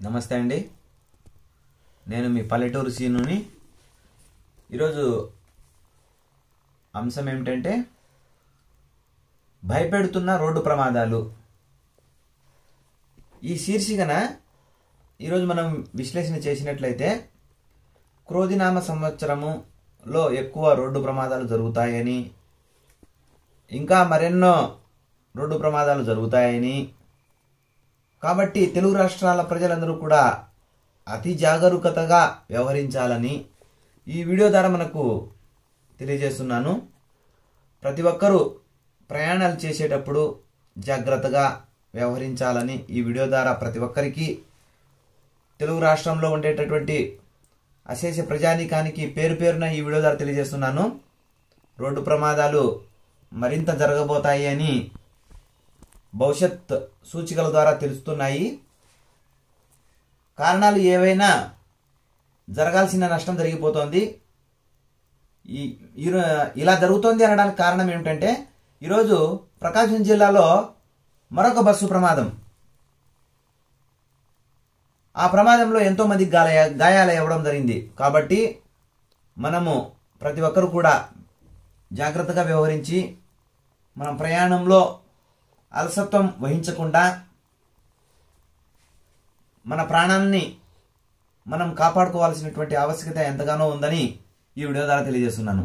నమస్తే అండి. నేను మీ పల్లెటూరు సీనుని. ఈరోజు అంశం ఏమిటంటే భయపెడుతున్న రోడ్డు ప్రమాదాలు. ఈ శీర్షికన ఈరోజు మనం విశ్లేషణ చేసినట్లయితే క్రోధినామ సంవత్సరములో ఎక్కువ రోడ్డు ప్రమాదాలు జరుగుతాయని, ఇంకా మరెన్నో రోడ్డు ప్రమాదాలు జరుగుతాయని, కాబట్టి తెలుగు రాష్ట్రాల ప్రజలందరూ కూడా అతి జాగరూకతగా వ్యవహరించాలని ఈ వీడియో ద్వారా మనకు తెలియజేస్తున్నాను. ప్రతి ఒక్కరూ ప్రయాణాలు చేసేటప్పుడు జాగ్రత్తగా వ్యవహరించాలని ఈ వీడియో ద్వారా ప్రతి ఒక్కరికి, తెలుగు రాష్ట్రంలో ఉండేటటువంటి అశేష ప్రజానీకానికి పేరు పేరున ఈ వీడియో ద్వారా తెలియజేస్తున్నాను. రోడ్డు ప్రమాదాలు మరింత జరగబోతాయి అని భవిష్యత్ సూచికల ద్వారా తెలుస్తున్నాయి. కారణాలు ఏవైనా జరగాల్సిన నష్టం జరిగిపోతుంది. ఇలా జరుగుతోంది అనడానికి కారణం ఏమిటంటే, ఈరోజు ప్రకాశం జిల్లాలో మరొక బస్సు ప్రమాదం. ఆ ప్రమాదంలో ఎంతో మంది గాయాలు అవ్వడం జరిగింది. కాబట్టి మనము ప్రతి ఒక్కరు కూడా జాగ్రత్తగా వ్యవహరించి మనం ప్రయాణంలో అలసత్వం వహించకుండా మన ప్రాణాన్ని మనం కాపాడుకోవాల్సినటువంటి ఆవశ్యకత ఎంతగానో ఉందని ఈ వీడియో ద్వారా తెలియజేస్తున్నాను.